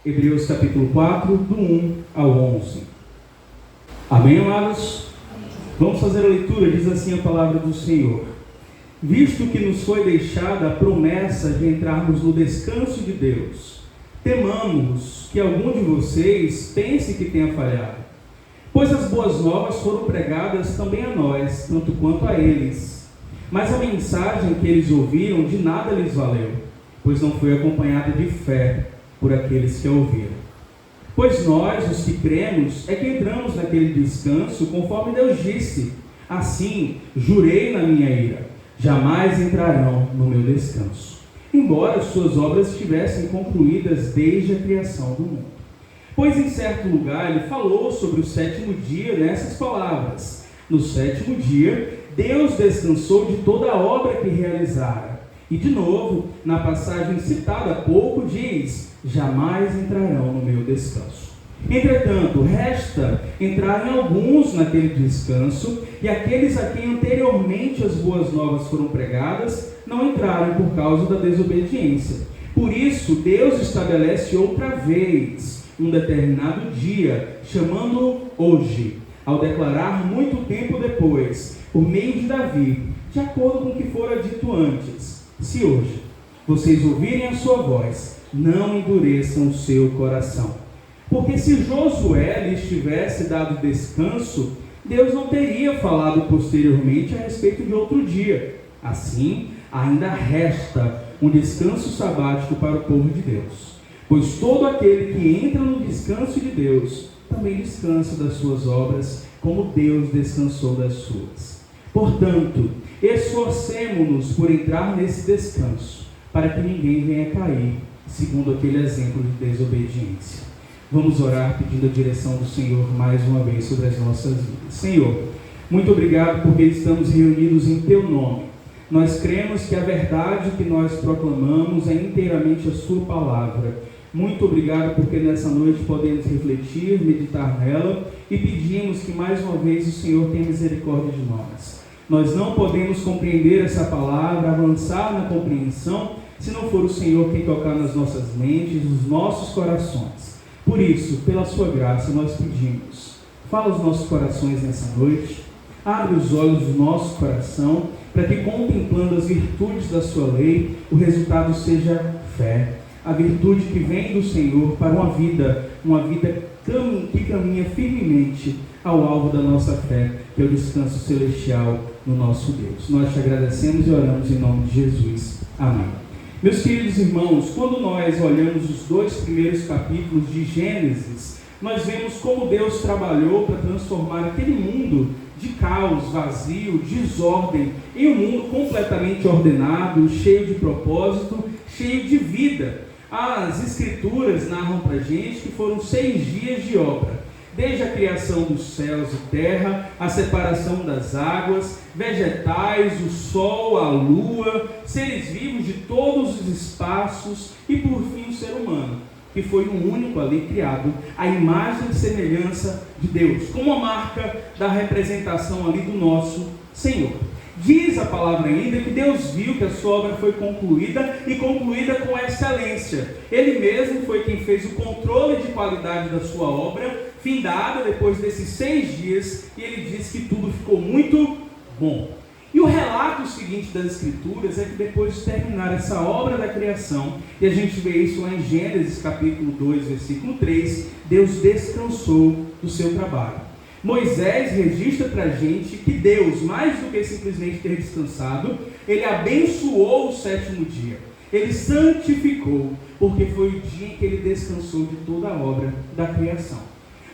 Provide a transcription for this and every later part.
Hebreus capítulo 4, do 1 ao 11. Amém, amados? Vamos fazer a leitura, diz assim a palavra do Senhor. Visto que nos foi deixada a promessa de entrarmos no descanso de Deus, temamos que algum de vocês pense que tenha falhado. Pois as boas novas foram pregadas também a nós, tanto quanto a eles. Mas a mensagem que eles ouviram de nada lhes valeu, pois não foi acompanhada de fé por aqueles que a ouviram. Pois nós, os que cremos, é que entramos naquele descanso, conforme Deus disse. Assim, jurei na minha ira, jamais entrarão no meu descanso, embora as suas obras estivessem concluídas desde a criação do mundo. Pois em certo lugar ele falou sobre o sétimo dia nessas palavras: no sétimo dia, Deus descansou de toda a obra que realizara. E de novo, na passagem citada há pouco, diz: jamais entrarão no meu descanso. Entretanto, resta entrarem alguns naquele descanso, e aqueles a quem anteriormente as boas novas foram pregadas, não entraram por causa da desobediência. Por isso, Deus estabelece outra vez um determinado dia, chamando-o hoje, ao declarar muito tempo depois, por meio de Davi, de acordo com o que fora dito antes: se hoje vocês ouvirem a sua voz, não endureçam o seu coração. Porque se Josué lhes tivesse dado descanso, Deus não teria falado posteriormente a respeito de outro dia. Assim, ainda resta um descanso sabático para o povo de Deus. Pois todo aquele que entra no descanso de Deus, também descansa das suas obras, como Deus descansou das suas. Portanto, esforcemo-nos por entrar nesse descanso, para que ninguém venha cair, segundo aquele exemplo de desobediência. Vamos orar pedindo a direção do Senhor mais uma vez sobre as nossas vidas. Senhor, muito obrigado porque estamos reunidos em Teu nome. Nós cremos que a verdade que nós proclamamos é inteiramente a Sua palavra. Muito obrigado porque nessa noite podemos refletir, meditar nela e pedimos que mais uma vez o Senhor tenha misericórdia de nós. Nós não podemos compreender essa palavra, avançar na compreensão, se não for o Senhor quem tocar nas nossas mentes, nos nossos corações. Por isso, pela sua graça, nós pedimos: fala aos nossos corações nessa noite, abre os olhos do nosso coração, para que, contemplando as virtudes da sua lei, o resultado seja fé, a virtude que vem do Senhor para uma vida que caminha firmemente ao alvo da nossa fé, que é o descanso celestial no nosso Deus. Nós te agradecemos e oramos em nome de Jesus. Amém. Meus queridos irmãos, quando nós olhamos os 2 primeiros capítulos de Gênesis, nós vemos como Deus trabalhou para transformar aquele mundo de caos, vazio, desordem, em um mundo completamente ordenado, cheio de propósito, cheio de vida. As Escrituras narram para a gente que foram 6 dias de obra, desde a criação dos céus e terra, a separação das águas, vegetais, o sol, a lua, seres vivos de todos os espaços e, por fim, o ser humano, que foi um único ali criado, à imagem e semelhança de Deus, como a marca da representação ali do nosso Senhor. Diz a palavra ainda que Deus viu que a sua obra foi concluída e concluída com excelência. Ele mesmo foi quem fez o controle de qualidade da sua obra, findada depois desses 6 dias, e ele diz que tudo ficou muito bom. E o relato seguinte das Escrituras é que depois de terminar essa obra da criação, e a gente vê isso lá em Gênesis capítulo 2, versículo 3, Deus descansou do seu trabalho. Moisés registra para a gente que Deus, mais do que simplesmente ter descansado, ele abençoou o 7º dia. Ele santificou, porque foi o dia em que ele descansou de toda a obra da criação.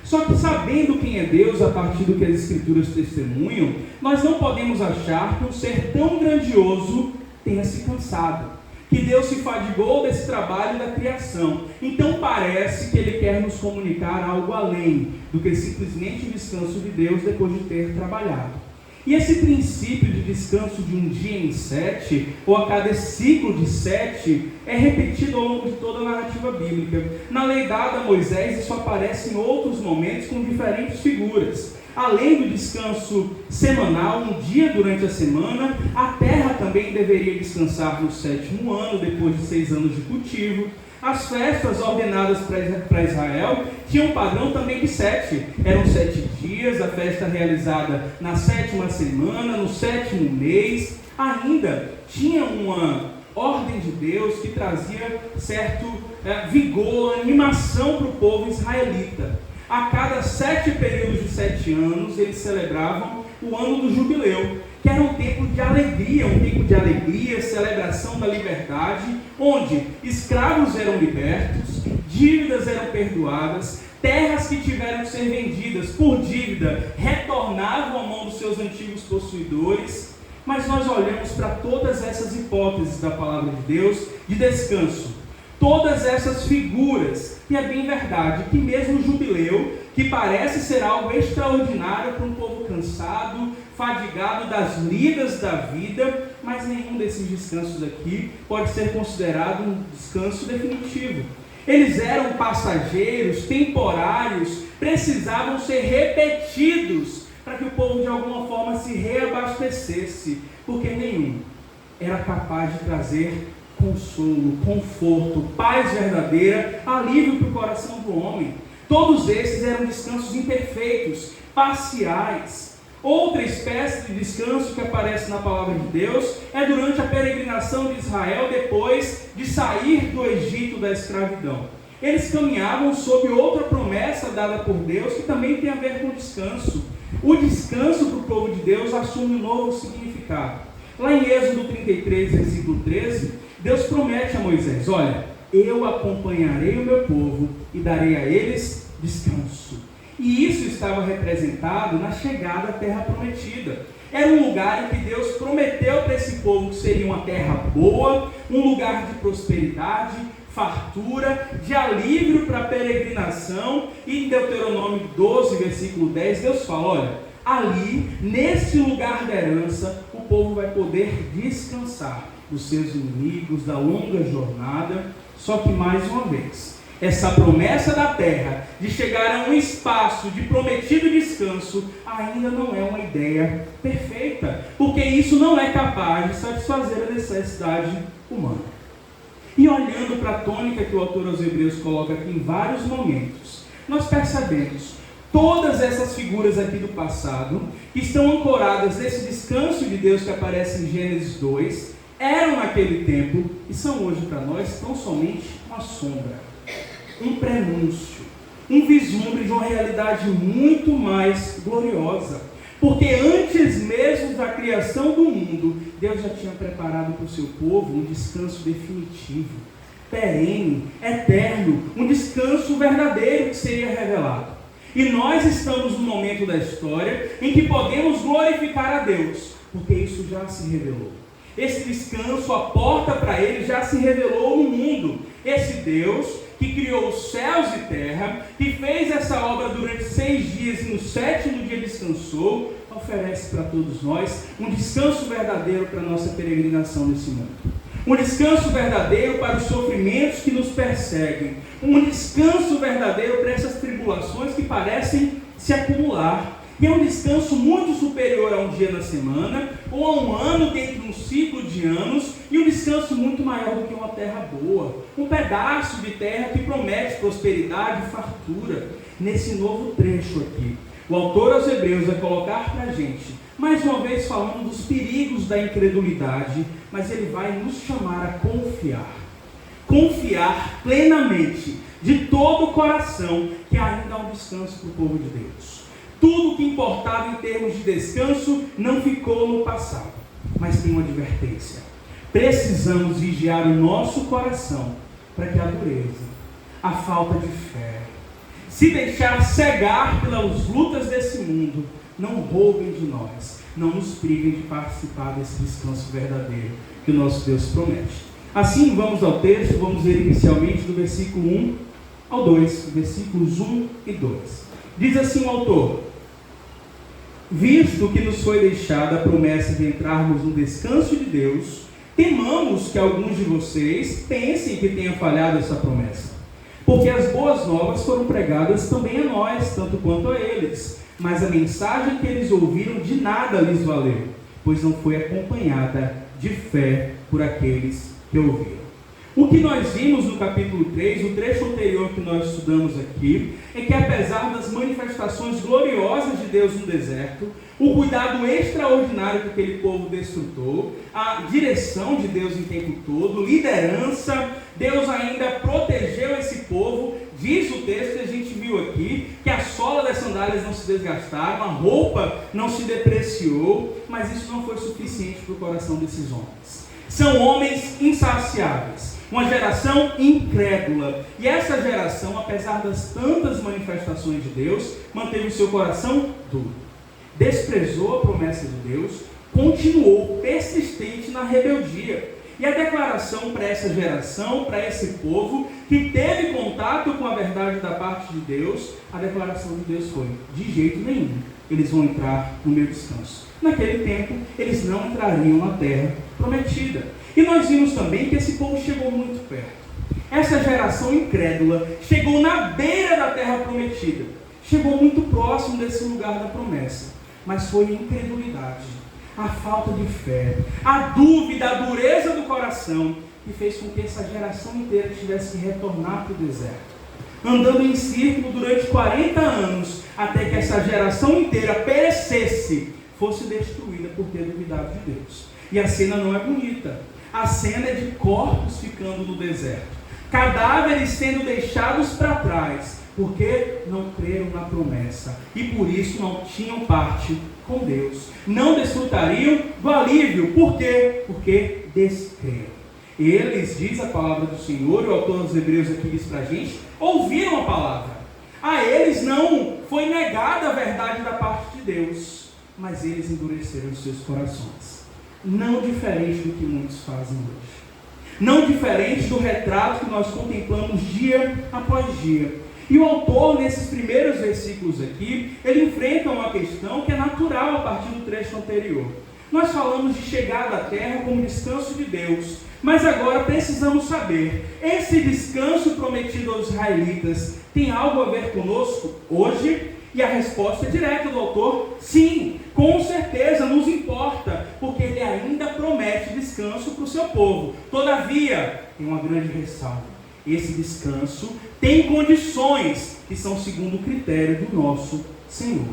Só que, sabendo quem é Deus a partir do que as Escrituras testemunham, nós não podemos achar que um ser tão grandioso tenha se cansado, que Deus se fadigou desse trabalho da criação. Então parece que Ele quer nos comunicar algo além do que simplesmente o descanso de Deus depois de ter trabalhado. E esse princípio de descanso de um dia em 7, ou a cada ciclo de 7, é repetido ao longo de toda a narrativa bíblica. Na lei dada a Moisés, isso aparece em outros momentos com diferentes figuras. além do descanso semanal, um dia durante a semana, a terra também deveria descansar no 7º ano, depois de 6 anos de cultivo. As festas ordenadas para Israel tinham um padrão também de 7. Eram 7 dias, a festa realizada na 7ª semana, no 7º mês. Ainda tinha uma ordem de Deus que trazia certo vigor, animação para o povo israelita. A cada 7 períodos de 7 anos, eles celebravam o ano do jubileu, que era um tempo de alegria, celebração da liberdade, onde escravos eram libertos, dívidas eram perdoadas, terras que tiveram que ser vendidas por dívida retornavam à mão dos seus antigos possuidores. Mas nós olhamos para todas essas hipóteses da palavra de Deus de descanso, todas essas figuras, e é bem verdade que mesmo o jubileu, que parece ser algo extraordinário para um povo cansado, fadigado das lidas da vida, mas nenhum desses descansos aqui pode ser considerado um descanso definitivo. Eles eram passageiros, temporários, precisavam ser repetidos para que o povo de alguma forma se reabastecesse, porque nenhum era capaz de trazer consolo, conforto, paz verdadeira, alívio para o coração do homem. Todos esses eram descansos imperfeitos, parciais. Outra espécie de descanso que aparece na palavra de Deus é durante a peregrinação de Israel depois de sair do Egito da escravidão. Eles caminhavam sob outra promessa dada por Deus que também tem a ver com descanso. O descanso para o povo de Deus assume um novo significado. Lá em Êxodo 33, versículo 13, Deus promete a Moisés: olha, eu acompanharei o meu povo e darei a eles descanso. E isso estava representado na chegada à terra prometida. Era um lugar em que Deus prometeu para esse povo que seria uma terra boa, um lugar de prosperidade, fartura, de alívio para a peregrinação. E em Deuteronômio 12, versículo 10, Deus fala: olha, ali, nesse lugar da herança, o povo vai poder descansar dos seus inimigos, da longa jornada. Só que mais uma vez, essa promessa da terra de chegar a um espaço de prometido descanso ainda não é uma ideia perfeita, porque isso não é capaz de satisfazer a necessidade humana. E olhando para a tônica que o autor aos Hebreus coloca aqui em vários momentos, nós percebemos todas essas figuras aqui do passado, que estão ancoradas nesse descanso de Deus que aparece em Gênesis 2, eram naquele tempo e são hoje para nós tão somente uma sombra, um prenúncio, um vislumbre de uma realidade muito mais gloriosa. Porque antes mesmo da criação do mundo, Deus já tinha preparado para o seu povo um descanso definitivo, perene, eterno, um descanso verdadeiro que seria revelado. E nós estamos no momento da história em que podemos glorificar a Deus, porque isso já se revelou. Esse descanso, a porta para ele já se revelou no mundo. Esse Deus que criou os céus e terra, que fez essa obra durante 6 dias e no 7º dia descansou, oferece para todos nós um descanso verdadeiro para a nossa peregrinação nesse mundo. Um descanso verdadeiro para os sofrimentos que nos perseguem. Um descanso verdadeiro para essas tribulações que parecem se acumular. E é um descanso muito superior a um dia na semana, ou a um ano dentro de um ciclo de anos, e um descanso muito maior do que uma terra boa, um pedaço de terra que promete prosperidade e fartura. Nesse novo trecho aqui, o autor aos Hebreus vai colocar para a gente, mais uma vez falando dos perigos da incredulidade, mas ele vai nos chamar a confiar plenamente, de todo o coração, que ainda há um descanso para o povo de Deus. Tudo que importava em termos de descanso não ficou no passado, mas tem uma advertência. Precisamos vigiar o nosso coração para que a dureza, a falta de fé, se deixar cegar pelas lutas desse mundo, não roubem de nós, não nos privem de participar desse descanso verdadeiro que o nosso Deus promete. Assim, vamos ao texto, vamos ver inicialmente do versículo 1 ao 2, versículos 1 e 2. Diz assim o autor: visto que nos foi deixada a promessa de entrarmos no descanso de Deus, temamos que alguns de vocês pensem que tenha falhado essa promessa. porque as boas novas foram pregadas também a nós, tanto quanto a eles. Mas a mensagem que eles ouviram de nada lhes valeu, pois não foi acompanhada de fé por aqueles que ouviram. O que nós vimos no capítulo 3, o trecho anterior que nós estudamos aqui, é que apesar das manifestações gloriosas de Deus no deserto, o cuidado extraordinário que aquele povo desfrutou, a direção de Deus em tempo todo, liderança, Deus ainda protegeu esse povo. Diz o texto que a gente viu aqui, que a sola das sandálias não se desgastaram, a roupa não se depreciou, mas isso não foi suficiente para o coração desses homens. São homens insaciáveis, uma geração incrédula, e essa geração, apesar das tantas manifestações de Deus, manteve o seu coração duro, desprezou a promessa de Deus, continuou persistente na rebeldia. E a declaração para essa geração, para esse povo que teve contato com a verdade da parte de Deus, a declaração de Deus foi: de jeito nenhum eles vão entrar no meu descanso. Naquele tempo, eles não entrariam na terra prometida. E nós vimos também que esse povo chegou muito perto. Essa geração incrédula chegou na beira da terra prometida. Chegou muito próximo desse lugar da promessa. Mas foi a incredulidade, a falta de fé, a dúvida, a dureza do coração, que fez com que essa geração inteira tivesse que retornar para o deserto, andando em círculo durante 40 anos, até que essa geração inteira perecesse, fosse destruída por ter duvidado de Deus. E a cena não é bonita. A cena é de corpos ficando no deserto, cadáveres sendo deixados para trás, porque não creram na promessa, e por isso não tinham parte com Deus, não desfrutariam do alívio. Por quê? Porque descreram. Eles, diz a palavra do Senhor, e o autor dos Hebreus aqui diz para a gente, ouviram a palavra. A eles não foi negada a verdade da parte de Deus, mas eles endureceram os seus corações. Não diferente do que muitos fazem hoje. Não diferente do retrato que nós contemplamos dia após dia. E o autor, nesses primeiros versículos aqui, ele enfrenta uma questão que é natural a partir do trecho anterior. Nós falamos de chegar à terra como descanso de Deus, mas agora precisamos saber, esse descanso prometido aos israelitas tem algo a ver conosco hoje? E a resposta é direta do autor: sim, com certeza nos importa, porque ele ainda promete descanso para o seu povo. Todavia, tem uma grande ressalva: esse descanso tem condições que são segundo o critério do nosso Senhor.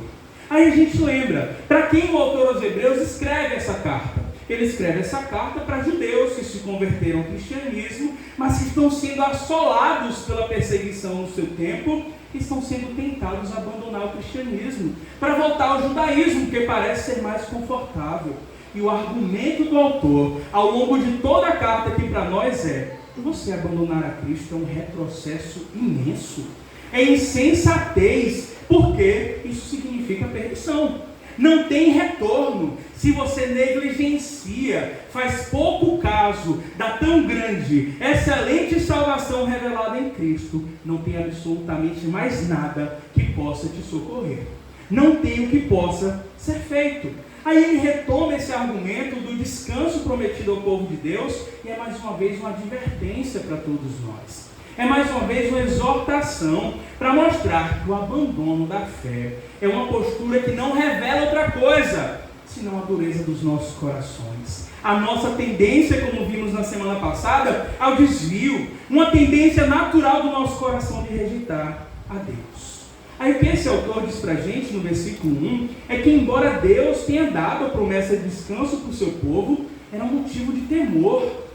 Aí a gente lembra, para quem o autor aos Hebreus escreve essa carta? Ele escreve essa carta para judeus que se converteram ao cristianismo, mas que estão sendo assolados pela perseguição no seu tempo, e estão sendo tentados a abandonar o cristianismo para voltar ao judaísmo, que parece ser mais confortável. E o argumento do autor, ao longo de toda a carta aqui para nós é: você abandonar a Cristo é um retrocesso imenso, é insensatez, porque isso significa perdição. Não tem retorno. Se você negligencia, faz pouco caso da tão grande, excelente salvação revelada em Cristo, não tem absolutamente mais nada que possa te socorrer. Não tem o que possa ser feito. Aí ele retoma esse argumento do descanso prometido ao povo de Deus, e é mais uma vez uma advertência para todos nós. É mais uma vez uma exortação para mostrar que o abandono da fé é uma postura que não revela outra coisa, senão a dureza dos nossos corações. A nossa tendência, como vimos na semana passada, ao desvio, uma tendência natural do nosso coração de rejeitar a Deus. Aí o que esse autor diz para a gente no versículo 1 é que, embora Deus tenha dado a promessa de descanso para o seu povo, era um motivo de temor,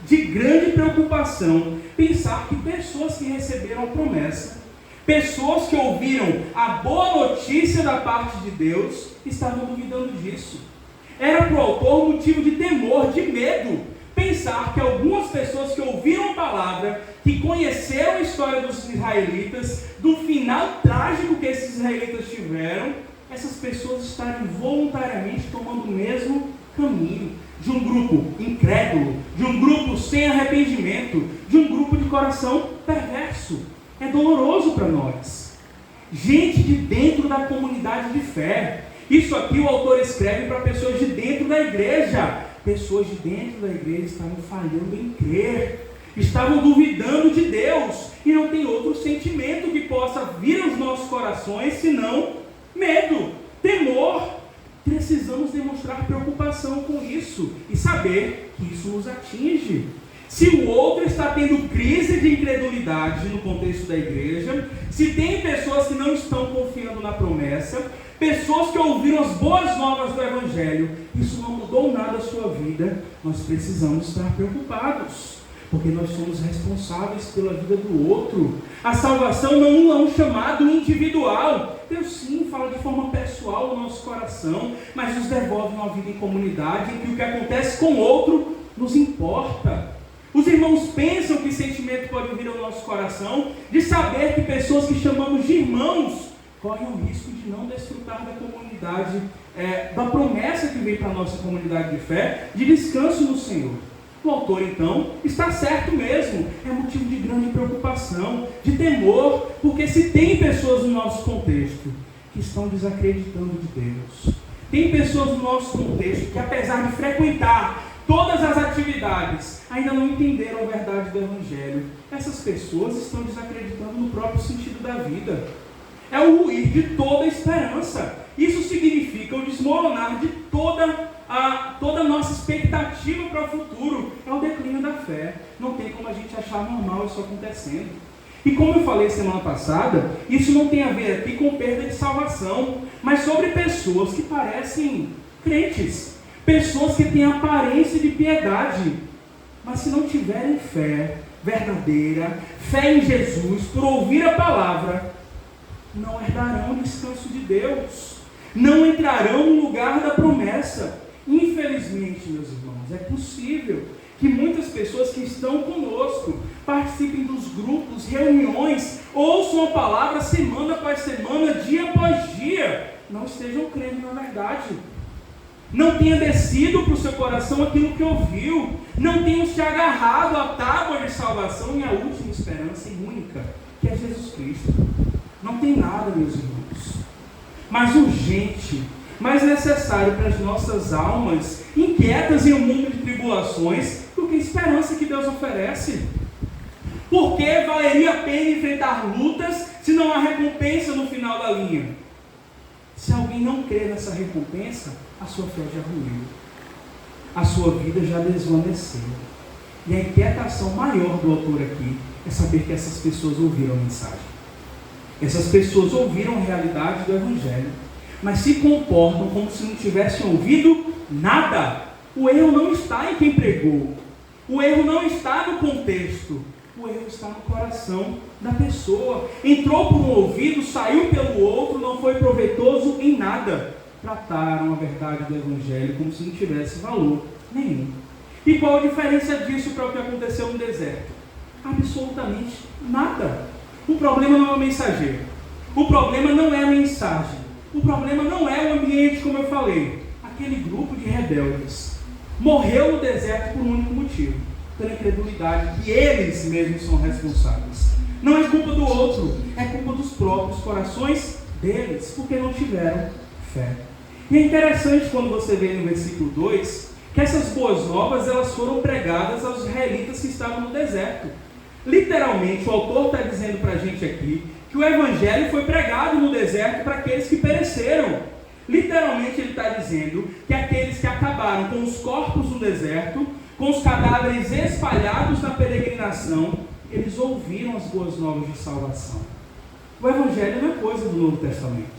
de grande preocupação, pensar que pessoas que receberam a promessa, pessoas que ouviram a boa notícia da parte de Deus, estavam duvidando disso. Era para o autor motivo de temor, de medo, pensar que algumas pessoas que ouviram a palavra, que conheceram a história dos israelitas, do final trágico que esses israelitas tiveram, essas pessoas estarem voluntariamente tomando o mesmo caminho, de um grupo incrédulo, de um grupo sem arrependimento, de um grupo de coração perverso. É doloroso para nós. Gente de dentro da comunidade de fé. Isso aqui o autor escreve para pessoas de dentro da igreja. Pessoas de dentro da igreja estavam falhando em crer, estavam duvidando de Deus, e não tem outro sentimento que possa vir aos nossos corações senão medo, temor. Precisamos demonstrar preocupação com isso e saber que isso nos atinge. Se o outro está tendo crise de incredulidade no contexto da igreja, se tem pessoas que não estão confiando na promessa, pessoas que ouviram as boas novas do Evangelho, isso não mudou nada a sua vida, nós precisamos estar preocupados, porque nós somos responsáveis pela vida do outro. A salvação não é um chamado individual. Deus sim fala de forma pessoal no nosso coração, mas nos devolve uma vida em comunidade em que o que acontece com o outro nos importa. Os irmãos pensam que sentimento pode vir ao nosso coração de saber que pessoas que chamamos de irmãos correm o risco de não desfrutar da comunidade, da promessa que vem para a nossa comunidade de fé, de descanso no Senhor. O autor, então, está certo mesmo, é motivo de grande preocupação, de temor, porque se tem pessoas no nosso contexto que estão desacreditando de Deus, tem pessoas no nosso contexto que, apesar de frequentar todas as atividades, ainda não entenderam a verdade do Evangelho. Essas pessoas estão desacreditando no próprio sentido da vida. É o ruir de toda a esperança. Isso significa o desmoronar de toda a nossa expectativa para o futuro. É o declínio da fé. Não tem como a gente achar normal isso acontecendo. E como eu falei semana passada, isso não tem a ver aqui com perda de salvação, mas sobre pessoas que parecem crentes, pessoas que têm aparência de piedade, mas se não tiverem fé verdadeira, fé em Jesus, por ouvir a palavra, não herdarão o descanso de Deus, não entrarão no lugar da promessa. Infelizmente, meus irmãos, é possível que muitas pessoas que estão conosco participem dos grupos, reuniões, ouçam a palavra semana após semana, dia após dia, não estejam crendo na verdade, não tenha descido para o seu coração aquilo que ouviu, não tenham se agarrado à tábua de salvação e à última esperança e única, que é Jesus Cristo. Não tem nada, meus irmãos, mais urgente, mais necessário para as nossas almas, inquietas em um mundo de tribulações, do que a esperança que Deus oferece. Por que valeria a pena enfrentar lutas se não há recompensa no final da linha? Se alguém não crer nessa recompensa, a sua fé já ruiu, a sua vida já desvaneceu. E a inquietação maior do autor aqui é saber que essas pessoas ouviram a mensagem. Essas pessoas ouviram a realidade do Evangelho, mas se comportam como se não tivessem ouvido nada. O erro não está em quem pregou, o erro não está no contexto, o erro está no coração da pessoa. Entrou por um ouvido, saiu pelo outro, não foi proveitoso em nada. Trataram a verdade do Evangelho como se não tivesse valor nenhum. E qual a diferença disso para o que aconteceu no deserto? Absolutamente nada. O problema não é o mensageiro, o problema não é a mensagem, o problema não é o ambiente, como eu falei. Aquele grupo de rebeldes morreu no deserto por um único motivo: pela incredulidade, que eles mesmos são responsáveis. Não é culpa do outro, é culpa dos próprios corações deles, porque não tiveram fé. E é interessante quando você vê no versículo 2, que essas boas novas, elas foram pregadas aos israelitas que estavam no deserto. Literalmente, o autor está dizendo para a gente aqui que o Evangelho foi pregado no deserto para aqueles que pereceram. Literalmente, ele está dizendo que aqueles que acabaram com os corpos no deserto, com os cadáveres espalhados na peregrinação, eles ouviram as boas novas de salvação. O Evangelho não é coisa do Novo Testamento.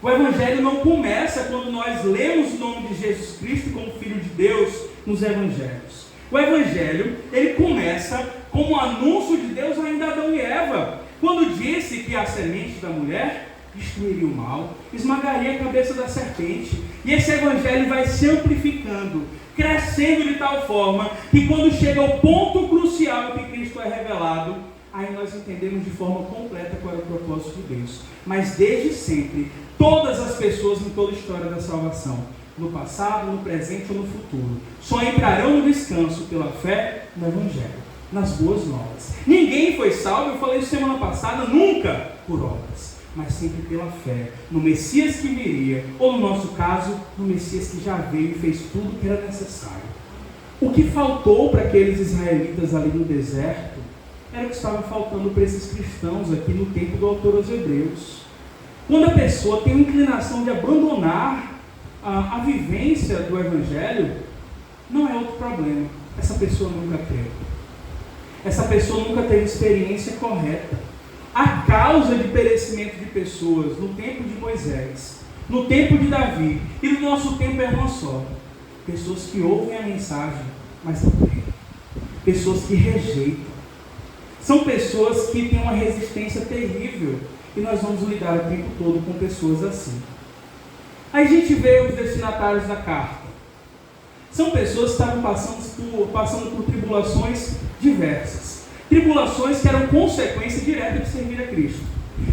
O Evangelho não começa quando nós lemos o nome de Jesus Cristo como Filho de Deus nos Evangelhos. O Evangelho, ele começa como um anúncio de Deus ainda a Adão e Eva, quando disse que a semente da mulher destruiria o mal, esmagaria a cabeça da serpente. E esse Evangelho vai se amplificando, crescendo de tal forma que quando chega ao ponto crucial em que Cristo é revelado, aí nós entendemos de forma completa qual é o propósito de Deus. Mas desde sempre, todas as pessoas em toda a história da salvação, no passado, no presente ou no futuro, só entrarão no descanso pela fé no Evangelho, nas boas novas. Ninguém foi salvo, eu falei isso semana passada, nunca por obras, mas sempre pela fé no Messias que viria, ou no nosso caso, no Messias que já veio e fez tudo o que era necessário. O que faltou para aqueles israelitas ali no deserto era o que estava faltando para esses cristãos aqui no tempo do autor aos Hebreus. Quando a pessoa tem a inclinação de abandonar a vivência do Evangelho, não é outro problema. Essa pessoa nunca creu. Essa pessoa nunca teve experiência correta. A causa de perecimento de pessoas no tempo de Moisés, no tempo de Davi e no nosso tempo é uma só. Pessoas que ouvem a mensagem, mas não creem. Pessoas que rejeitam. São pessoas que têm uma resistência terrível. E nós vamos lidar o tempo todo com pessoas assim. Aí a gente vê os destinatários da carta. São pessoas que estavam passando por tribulações diversas. Tribulações que eram consequência direta de servir a Cristo.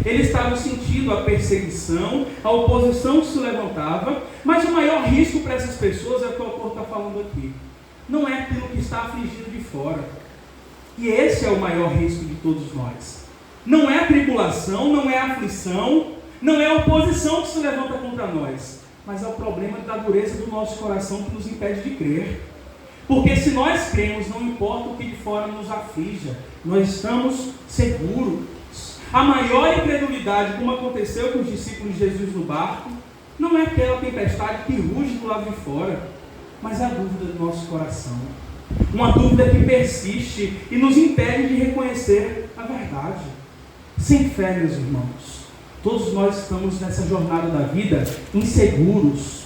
Eles estavam sentindo a perseguição, a oposição que se levantava, mas o maior risco para essas pessoas é o que o autor está falando aqui. Não é aquilo que está afligindo de fora. E esse é o maior risco de todos nós. Não é a tribulação, não é a aflição, não é a oposição que se levanta contra nós, mas é o problema da dureza do nosso coração que nos impede de crer. Porque se nós cremos, não importa o que de fora nos aflija, nós estamos seguros. A maior incredulidade, como aconteceu com os discípulos de Jesus no barco, não é aquela tempestade que ruge do lado de fora, mas a dúvida do nosso coração. Uma dúvida que persiste e nos impede de reconhecer a verdade. Sem fé, meus irmãos, todos nós estamos nessa jornada da vida inseguros,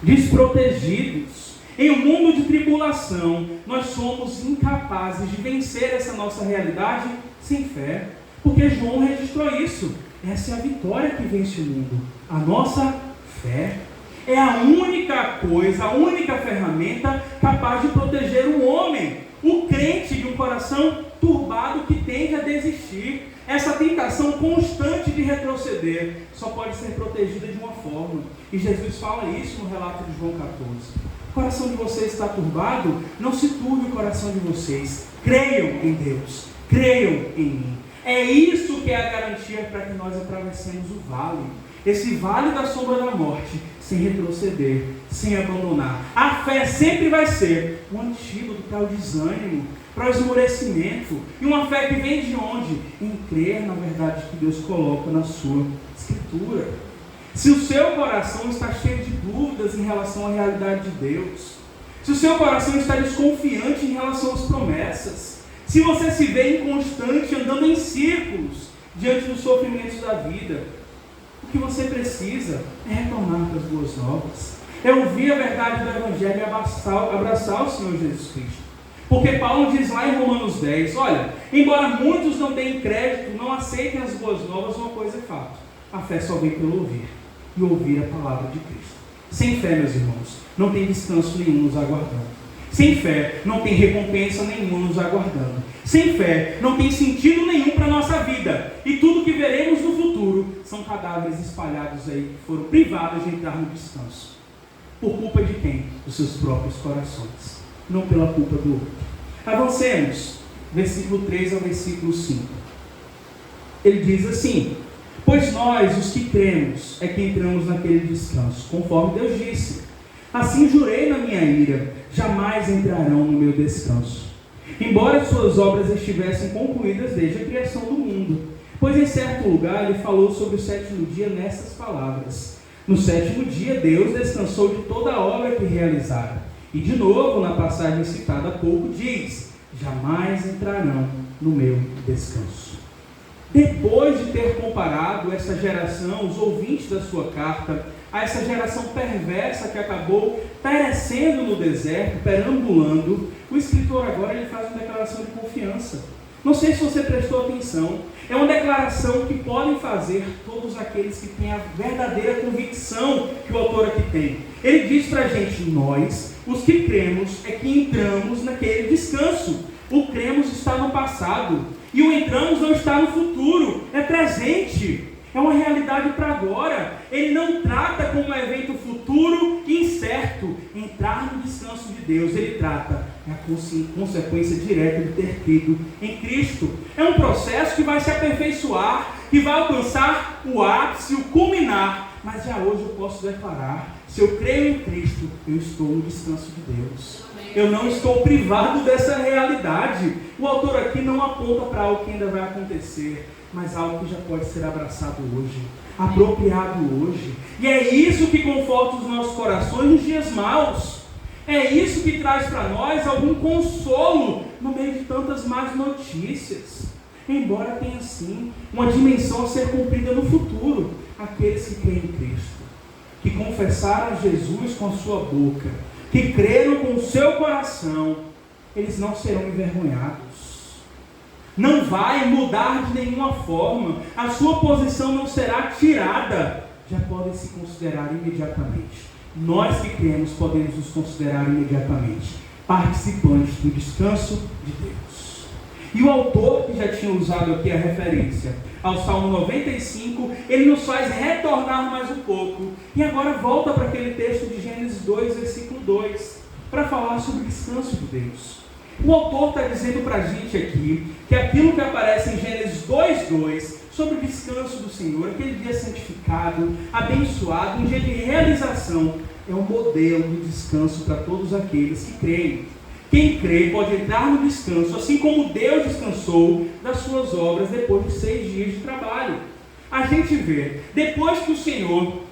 desprotegidos. Em um mundo de tribulação, nós somos incapazes de vencer essa nossa realidade sem fé. Porque João registrou isso. Essa é a vitória que vence o mundo. A nossa fé é a única coisa, a única ferramenta capaz de proteger o homem, o crente de um coração turbado que tende a desistir. Essa tentação constante de retroceder só pode ser protegida de uma forma. E Jesus fala isso no relato de João 14. O coração de vocês está turbado? Não se turbe o coração de vocês. Creiam em Deus. Creiam em mim. É isso que é a garantia para que nós atravessemos o vale. Esse vale da sombra da morte, sem retroceder, sem abandonar. A fé sempre vai ser um antídoto para o desânimo, para o esmorecimento. E uma fé que vem de onde? Em crer na verdade que Deus coloca na sua Escritura. Se o seu coração está cheio de dúvidas em relação à realidade de Deus, se o seu coração está desconfiante em relação às promessas, se você se vê inconstante, andando em círculos diante dos sofrimentos da vida, o que você precisa é retornar para as boas novas, é ouvir a verdade do Evangelho e abraçar o Senhor Jesus Cristo. Porque Paulo diz lá em Romanos 10, olha, embora muitos não tenham crédito, não aceitem as boas novas, uma coisa é fato: a fé só vem pelo ouvir, e ouvir a palavra de Cristo. Sem fé, meus irmãos, não tem descanso nenhum nos aguardando. Sem fé, não tem recompensa nenhuma nos aguardando. Sem fé, não tem sentido nenhum para a nossa vida. E tudo que veremos no futuro são cadáveres espalhados aí, que foram privados de entrar no descanso. Por culpa de quem? Dos seus próprios corações. Não pela culpa do outro. Avancemos. Versículo 3 ao versículo 5. Ele diz assim: pois nós, os que cremos, é que entramos naquele descanso, conforme Deus disse. Assim jurei na minha ira, jamais entrarão no meu descanso, embora suas obras estivessem concluídas desde a criação do mundo. Pois em certo lugar ele falou sobre o sétimo dia nessas palavras: no sétimo dia Deus descansou de toda a obra que realizara. E de novo, na passagem citada há pouco, diz: jamais entrarão no meu descanso. Depois de ter comparado essa geração, os ouvintes da sua carta, a essa geração perversa que acabou perecendo no deserto, perambulando, o escritor agora ele faz uma declaração de confiança. Não sei se você prestou atenção, é uma declaração que podem fazer todos aqueles que têm a verdadeira convicção que o autor aqui tem. Ele diz para a gente: nós, os que cremos, é que entramos naquele descanso. O cremos está no passado, e o entramos não está no futuro, é presente. É uma realidade para agora. Ele não trata como um evento futuro e incerto. Entrar no descanso de Deus, ele trata a consequência direta de ter crido em Cristo. É um processo que vai se aperfeiçoar, que vai alcançar o ápice, o culminar. Mas já hoje eu posso declarar: se eu creio em Cristo, eu estou no descanso de Deus. Eu não estou privado dessa realidade. o autor aqui não aponta para algo que ainda vai acontecer, mas algo que já pode ser abraçado hoje, apropriado hoje. E é isso que conforta os nossos corações nos dias maus. É isso que traz para nós algum consolo no meio de tantas más notícias. Embora tenha sim uma dimensão a ser cumprida no futuro, aqueles que creem em Cristo, que confessaram Jesus com a sua boca, que creram com o seu coração, eles não serão envergonhados. Não vai mudar de nenhuma forma, a sua posição não será tirada, já podem se considerar imediatamente. Nós que cremos podemos nos considerar imediatamente participantes do descanso de Deus. E o autor, que já tinha usado aqui a referência ao Salmo 95, ele nos faz retornar mais um pouco. E agora volta para aquele texto de Gênesis 2, versículo 2, para falar sobre o descanso de Deus. O autor está dizendo para a gente aqui que aquilo que aparece em Gênesis 2:2 sobre o descanso do Senhor, aquele dia santificado, abençoado, um dia de realização, é um modelo de descanso para todos aqueles que creem. Quem crê pode entrar no descanso, assim como Deus descansou das suas obras depois de 6 dias de trabalho. A gente vê, depois que o Senhor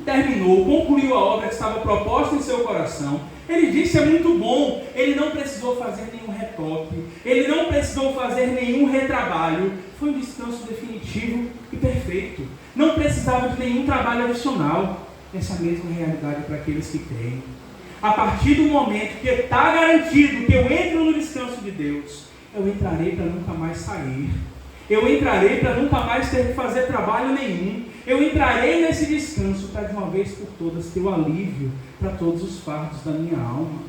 terminou, concluiu a obra que estava proposta em seu coração, ele disse: é muito bom. Ele não precisou fazer nenhum retoque, ele não precisou fazer nenhum retrabalho, foi um descanso definitivo e perfeito, não precisava de nenhum trabalho adicional. Essa mesma realidade para aqueles que creem. A partir do momento que está garantido que eu entro no descanso de Deus, eu entrarei para nunca mais sair, eu entrarei para nunca mais ter que fazer trabalho nenhum, eu entrarei nesse descanso para de uma vez por todas ter o alívio para todos os fardos da minha alma.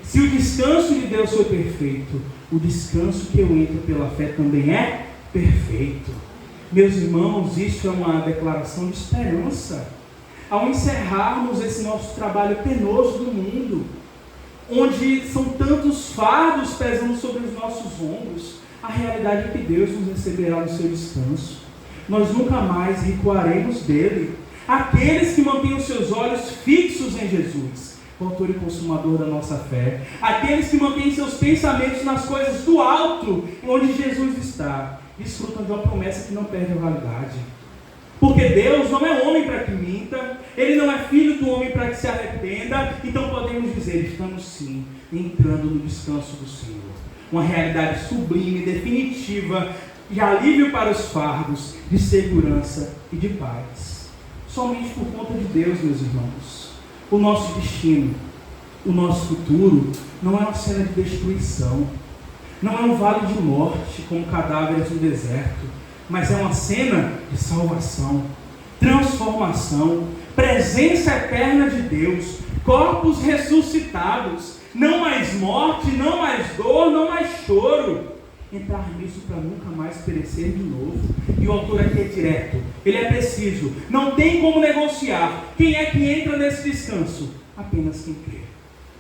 Se o descanso de Deus foi perfeito, o descanso que eu entro pela fé também é perfeito. Meus irmãos, isso é uma declaração de esperança. Ao encerrarmos esse nosso trabalho penoso do mundo, onde são tantos fardos pesando sobre os nossos ombros, a realidade é que Deus nos receberá no seu descanso. Nós nunca mais recuaremos dele. Aqueles que mantêm os seus olhos fixos em Jesus, o autor e consumador da nossa fé, aqueles que mantêm seus pensamentos nas coisas do alto, onde Jesus está, desfrutam de uma promessa que não perde a validade. Porque Deus não é homem para que minta, Ele não é filho do homem para que se arrependa. Então podemos dizer, estamos sim entrando no descanso do Senhor. Uma realidade sublime, definitiva, de alívio para os fardos, de segurança e de paz. Somente por conta de Deus, meus irmãos. O nosso destino, o nosso futuro, não é uma cena de destruição, não é um vale de morte como cadáveres no deserto, mas é uma cena de salvação, transformação, presença eterna de Deus, corpos ressuscitados, não mais morte, não mais dor, não mais choro. Entrar nisso para nunca mais perecer de novo. E o autor aqui é direto, ele é preciso, não tem como negociar. Quem é que entra nesse descanso? Apenas quem crê,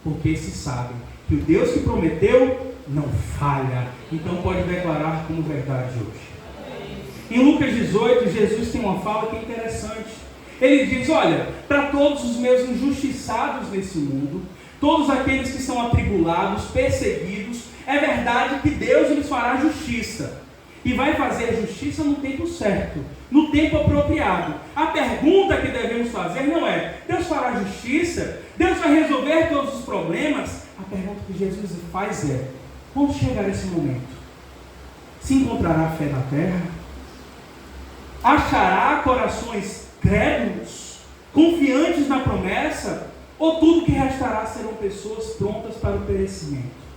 porque esses sabem que o Deus que prometeu não falha, então pode declarar como verdade hoje. Em Lucas 18, Jesus tem uma fala que é interessante. Ele diz: olha, para todos os meus injustiçados nesse mundo, todos aqueles que são atribulados, perseguidos, é verdade que Deus lhes fará justiça. E vai fazer a justiça no tempo certo, no tempo apropriado. A pergunta que devemos fazer não é: Deus fará justiça? Deus vai resolver todos os problemas? A pergunta que Jesus faz é: quando chegar esse momento, se encontrará fé na terra? Achará corações crédulos, confiantes na promessa? Ou tudo que restará serão pessoas prontas para o perecimento?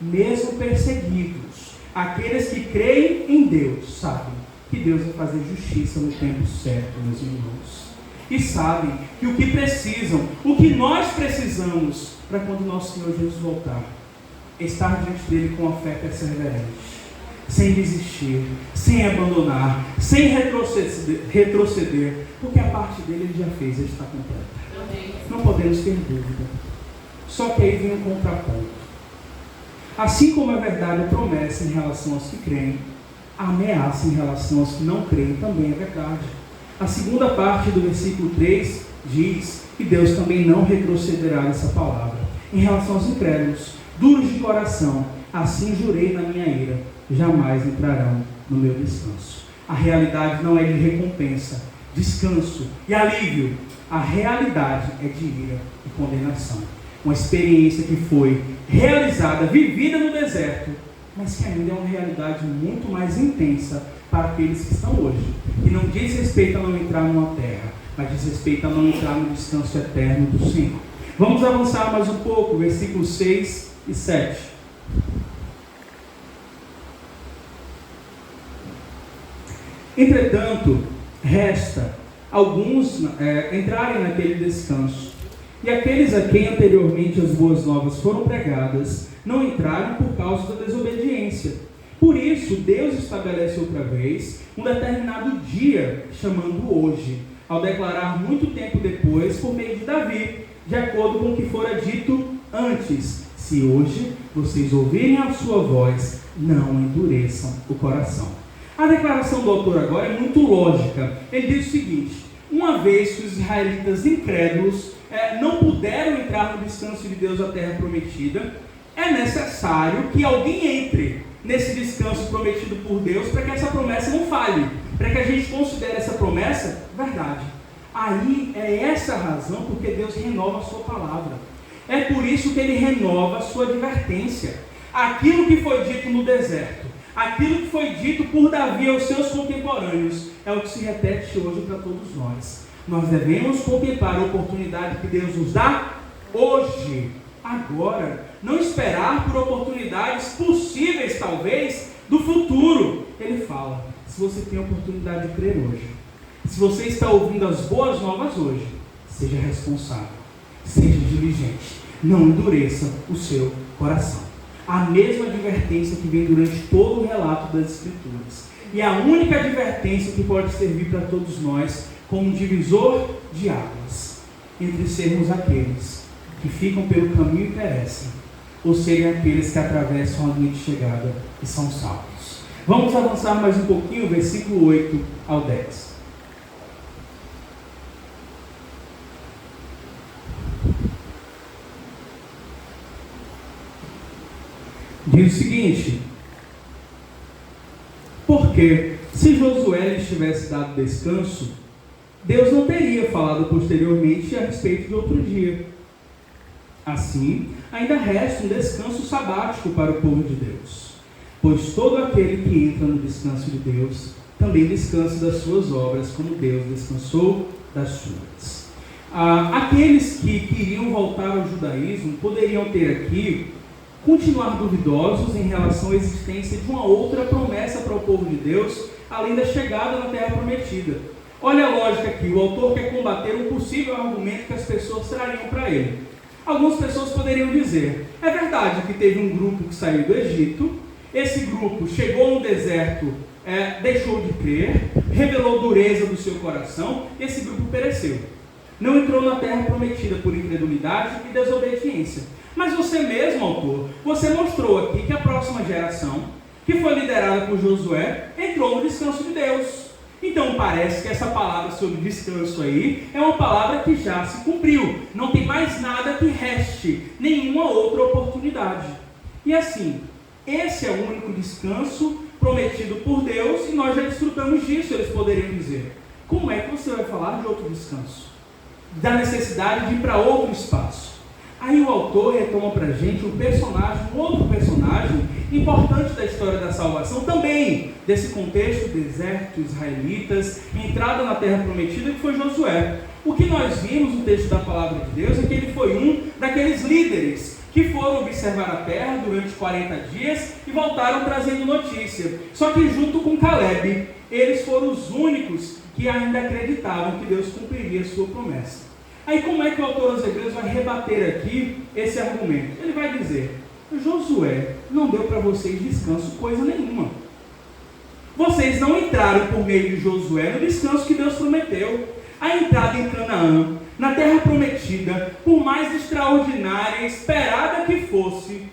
Mesmo perseguidos, aqueles que creem em Deus sabem que Deus vai fazer justiça no tempo certo, meus irmãos. E sabem que o que precisam, o que nós precisamos para quando nosso Senhor Jesus voltar, é estar diante dele com a fé perseverante, sem desistir, sem abandonar, sem retroceder, porque a parte dele ele já fez, ele está completa. Não podemos ter dúvida. Só que aí vem um contraponto. Assim como é verdade a promessa em relação aos que creem, a ameaça em relação aos que não creem também é verdade. A segunda parte do versículo 3 diz que Deus também não retrocederá nessa palavra. Em relação aos incrédulos, duros de coração, assim jurei na minha ira, jamais entrarão no meu descanso. A realidade não é de recompensa, descanso e alívio. A realidade é de ira e condenação. Uma experiência que foi realizada, vivida no deserto, mas que ainda é uma realidade muito mais intensa para aqueles que estão hoje. E não diz respeito a não entrar numa terra, mas diz respeito a não entrar no descanso eterno do Senhor. Vamos avançar mais um pouco, versículos 6 e 7. Entretanto, resta alguns entrarem naquele descanso. E aqueles a quem anteriormente as boas novas foram pregadas, não entraram por causa da desobediência. Por isso, Deus estabelece outra vez um determinado dia, chamando hoje, ao declarar muito tempo depois, por meio de Davi, de acordo com o que fora dito antes: se hoje vocês ouvirem a sua voz, não endureçam o coração. A declaração do autor agora é muito lógica. Ele diz o seguinte: uma vez que os israelitas incrédulos não puderam entrar no descanso de Deus à terra prometida, é necessário que alguém entre nesse descanso prometido por Deus para que essa promessa não falhe, para que a gente considere essa promessa verdade. Aí é essa a razão porque Deus renova a sua palavra. É por isso que Ele renova a sua advertência. Aquilo que foi dito no deserto, aquilo que foi dito por Davi aos seus contemporâneos, é o que se repete hoje para todos nós. Nós devemos contemplar a oportunidade que Deus nos dá hoje, agora. Não esperar por oportunidades possíveis, talvez, do futuro. Ele fala: se você tem a oportunidade de crer hoje, se você está ouvindo as boas novas hoje, seja responsável, seja diligente, não endureça o seu coração. A mesma advertência que vem durante todo o relato das Escrituras. E a única advertência que pode servir para todos nós como um divisor de águas entre sermos aqueles que ficam pelo caminho e perecem, ou serem aqueles que atravessam a linha de chegada e são salvos. Vamos avançar mais um pouquinho, versículo 8 ao 10. Diz o seguinte: porque se Josué lhes tivesse dado descanso, Deus não teria falado posteriormente a respeito de outro dia. Assim, ainda resta um descanso sabático para o povo de Deus, pois todo aquele que entra no descanso de Deus também descansa das suas obras, como Deus descansou das suas. Aqueles que queriam voltar ao judaísmo poderiam ter aqui continuar duvidosos em relação à existência de uma outra promessa para o povo de Deus, além da chegada na terra prometida. Olha a lógica aqui: o autor quer combater um possível argumento que as pessoas trariam para ele. Algumas pessoas poderiam dizer: é verdade que teve um grupo que saiu do Egito, esse grupo chegou no deserto, deixou de crer, revelou dureza do seu coração, esse grupo pereceu. Não entrou na terra prometida por incredulidade e desobediência. Mas você mesmo, autor, você mostrou aqui que a próxima geração, que foi liderada por Josué, entrou no descanso de Deus. Então parece que essa palavra sobre descanso aí é uma palavra que já se cumpriu. Não tem mais nada que reste, nenhuma outra oportunidade. E assim, esse é o único descanso prometido por Deus e nós já desfrutamos disso, eles poderiam dizer. Como é que você vai falar de outro descanso? Da necessidade de ir para outro espaço. Aí o autor retoma para a gente um outro personagem importante da história da salvação, também desse contexto deserto, israelitas, entrada na terra prometida, que foi Josué. O que nós vimos no texto da palavra de Deus é que ele foi um daqueles líderes que foram observar a terra durante 40 dias e voltaram trazendo notícia. Só que junto com Caleb, eles foram os únicos que ainda acreditavam que Deus cumpriria a sua promessa. Aí como é que o autor aos Hebreus vai rebater aqui esse argumento? Ele vai dizer: Josué não deu para vocês descanso coisa nenhuma. Vocês não entraram por meio de Josué no descanso que Deus prometeu. A entrada em Canaã, na terra prometida, por mais extraordinária e esperada que fosse,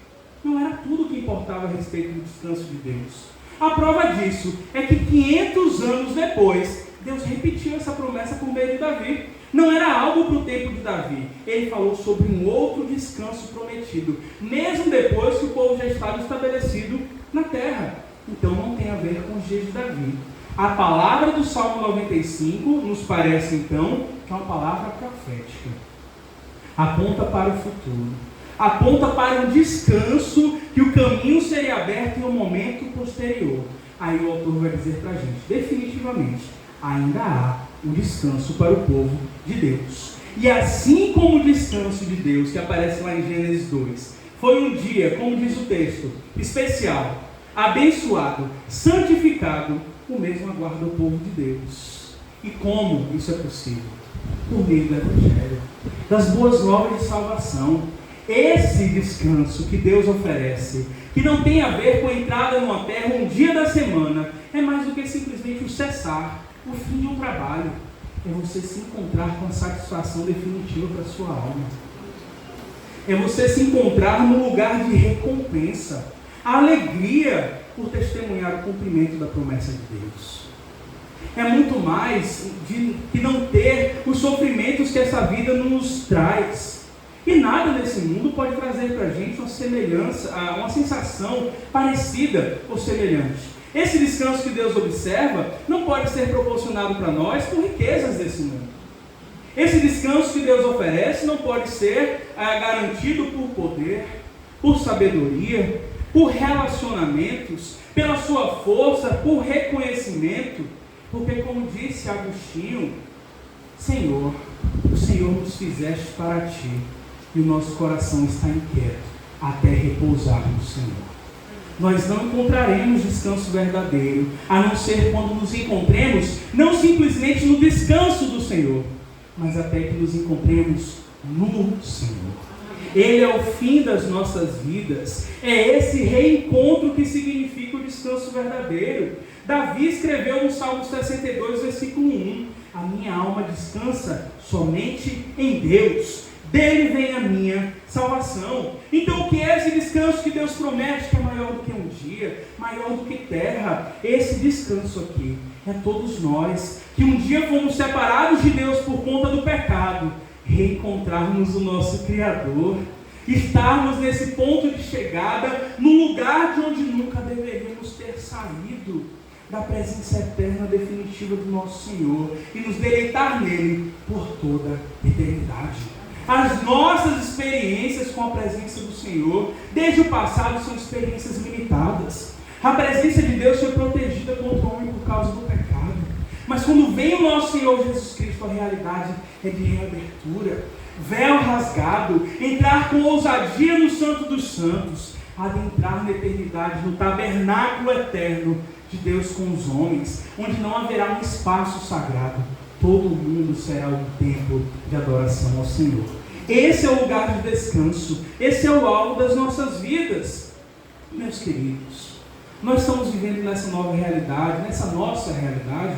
não era tudo o que importava a respeito do descanso de Deus. A prova disso é que 500 anos depois, Deus repetiu essa promessa por meio de Davi. Não era algo para o tempo de Davi. Ele falou sobre um outro descanso prometido, mesmo depois que o povo já estava estabelecido na terra. Então não tem a ver com os dias de Davi. A palavra do Salmo 95 nos parece então que é uma palavra profética. Aponta para o futuro. Aponta para um descanso, que o caminho seria aberto em um momento posterior. Aí o autor vai dizer para a gente, definitivamente, ainda há um descanso para o povo de Deus. E assim como o descanso de Deus, que aparece lá em Gênesis 2, foi um dia, como diz o texto, especial, abençoado, santificado, o mesmo aguarda o povo de Deus. E como isso é possível? Por meio do Evangelho, das boas novas de salvação. Esse descanso que Deus oferece, que não tem a ver com a entrada numa terra um dia da semana, é mais do que simplesmente o cessar, o fim de um trabalho. É você se encontrar com a satisfação definitiva para a sua alma. É você se encontrar no lugar de recompensa, a alegria por testemunhar o cumprimento da promessa de Deus. É muito mais que não ter os sofrimentos que essa vida nos traz. E nada nesse mundo pode trazer para a gente uma semelhança, uma sensação parecida ou semelhante. Esse descanso que Deus observa não pode ser proporcionado para nós por riquezas desse mundo. Esse descanso que Deus oferece não pode ser garantido por poder, por sabedoria, por relacionamentos, pela sua força, por reconhecimento. Porque, como disse Agostinho, Senhor, o Senhor nos fizeste para Ti, e o nosso coração está inquieto até repousar no Senhor. Nós não encontraremos descanso verdadeiro, a não ser quando nos encontremos, não simplesmente no descanso do Senhor, mas até que nos encontremos no Senhor. Ele é o fim das nossas vidas. É esse reencontro que significa o descanso verdadeiro. Davi escreveu no Salmo 62, versículo 1: a minha alma descansa somente em Deus. Dele vem a minha salvação. Então o que é esse descanso que Deus promete, que é maior do que um dia, maior do que terra? Esse descanso aqui é todos nós, que um dia fomos separados de Deus por conta do pecado, reencontrarmos o nosso Criador, estarmos nesse ponto de chegada, no lugar de onde nunca deveríamos ter saído, da presença eterna definitiva do nosso Senhor, e nos deleitar nele por toda a eternidade. As nossas experiências com a presença do Senhor, desde o passado, são experiências limitadas. A presença de Deus foi protegida contra o homem por causa do pecado. Mas quando vem o nosso Senhor Jesus Cristo, a realidade é de reabertura, véu rasgado, entrar com ousadia no Santo dos Santos, adentrar na eternidade, no tabernáculo eterno de Deus com os homens, onde não haverá um espaço sagrado. Todo mundo será um templo de adoração ao Senhor. Esse é o lugar de descanso. Esse é o alvo das nossas vidas. Meus queridos, nós estamos vivendo nessa nova realidade, nessa nossa realidade,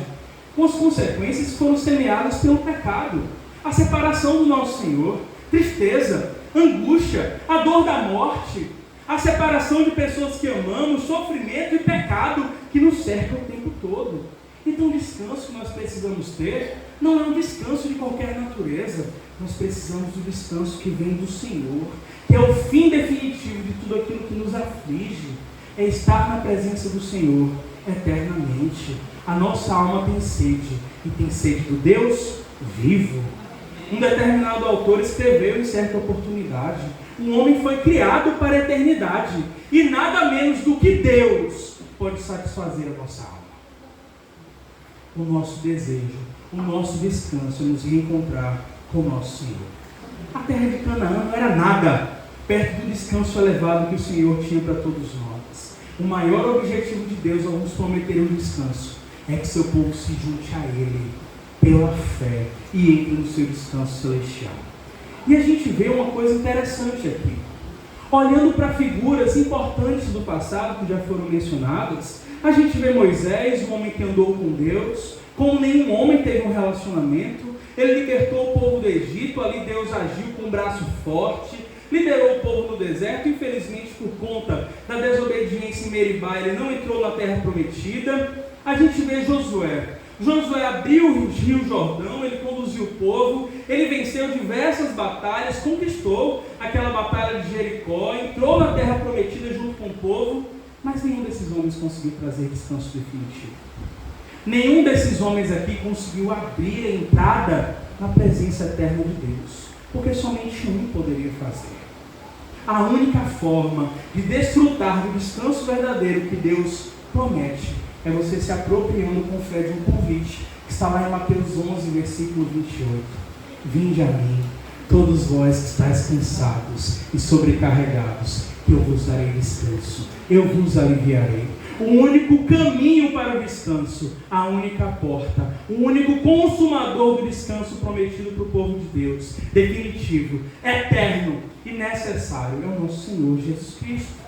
com as consequências que foram semeadas pelo pecado. A separação do nosso Senhor, tristeza, angústia, a dor da morte, a separação de pessoas que amamos, sofrimento e pecado que nos cerca o tempo todo. Então o descanso que nós precisamos ter não é um descanso de qualquer natureza. Nós precisamos do descanso que vem do Senhor, que é o fim definitivo de tudo aquilo que nos aflige. É estar na presença do Senhor eternamente. A nossa alma tem sede, e tem sede do Deus vivo. Um determinado autor escreveu em certa oportunidade: um homem foi criado para a eternidade, e nada menos do que Deus pode satisfazer a nossa alma. O nosso desejo, o nosso descanso é nos reencontrar com o nosso Senhor. A terra de Canaã não era nada perto do descanso elevado que o Senhor tinha para todos nós. O maior objetivo de Deus ao nos prometer um descanso é que seu povo se junte a Ele pela fé e entre no seu descanso celestial. E a gente vê uma coisa interessante aqui. Olhando para figuras importantes do passado que já foram mencionadas, a gente vê Moisés, um homem que andou com Deus, como nenhum homem teve um relacionamento. Ele libertou o povo do Egito, ali Deus agiu com um braço forte, liderou o povo no deserto. Infelizmente, por conta da desobediência em Meribá, ele não entrou na terra prometida. A gente vê Josué, Josué abriu o rio Jordão, ele conduziu o povo, ele venceu diversas batalhas, conquistou aquela batalha de Jericó, entrou na terra prometida junto com o povo, mas nenhum desses homens conseguiu trazer descanso definitivo. Nenhum desses homens aqui conseguiu abrir a entrada na presença eterna de Deus, porque somente um poderia fazer. A única forma de desfrutar do descanso verdadeiro que Deus promete é você se apropriando com fé de um convite que está lá em Mateus 11, versículo 28. Vinde a mim, todos vós que estáis cansados e sobrecarregados, que eu vos darei descanso, eu vos aliviarei. O único caminho para o descanso, a única porta, o único consumador do descanso prometido para o povo de Deus, definitivo, eterno e necessário, é o nosso Senhor Jesus Cristo.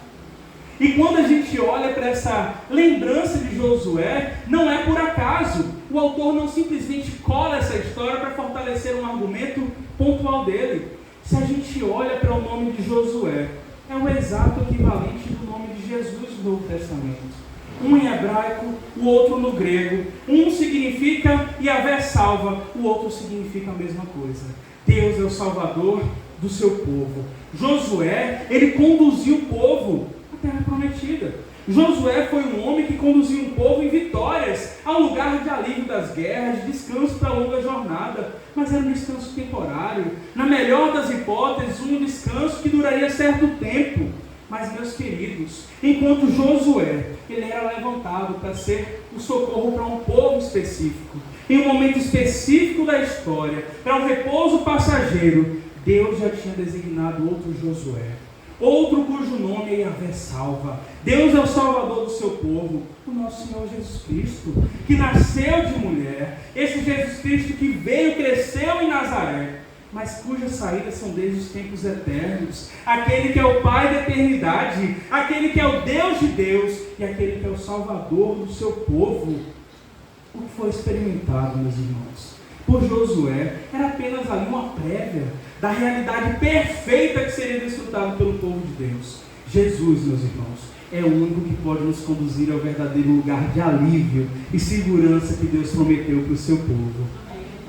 E quando a gente olha para essa lembrança de Josué, não é por acaso. O autor não simplesmente cola essa história para fortalecer um argumento pontual dele. Se a gente olha para o nome de Josué, é o exato equivalente do nome de Jesus no Novo Testamento. Um em hebraico, o outro no grego. Um significa Yahvé salva, o outro significa a mesma coisa. Deus é o salvador do seu povo. Josué, ele conduziu o povo à terra prometida. Josué foi um homem que conduziu um povo em vitórias, ao lugar de alívio das guerras, de descanso para a longa jornada. Mas era um descanso temporário. Na melhor das hipóteses, um descanso que duraria certo tempo. Mas, meus queridos, enquanto Josué, ele era levantado para ser o socorro para um povo específico, em um momento específico da história, para um repouso passageiro, Deus já tinha designado outro Josué, outro cujo nome é Yahvé salva. Deus é o salvador do seu povo, o nosso Senhor Jesus Cristo, que nasceu de mulher, esse Jesus Cristo que veio, cresceu em Nazaré, mas cujas saídas são desde os tempos eternos, aquele que é o Pai da eternidade, aquele que é o Deus de Deus e aquele que é o Salvador do seu povo. O que foi experimentado, meus irmãos, por Josué era apenas ali uma prévia da realidade perfeita que seria desfrutada pelo povo de Deus. Jesus, meus irmãos, é o único que pode nos conduzir ao verdadeiro lugar de alívio e segurança que Deus prometeu para o seu povo.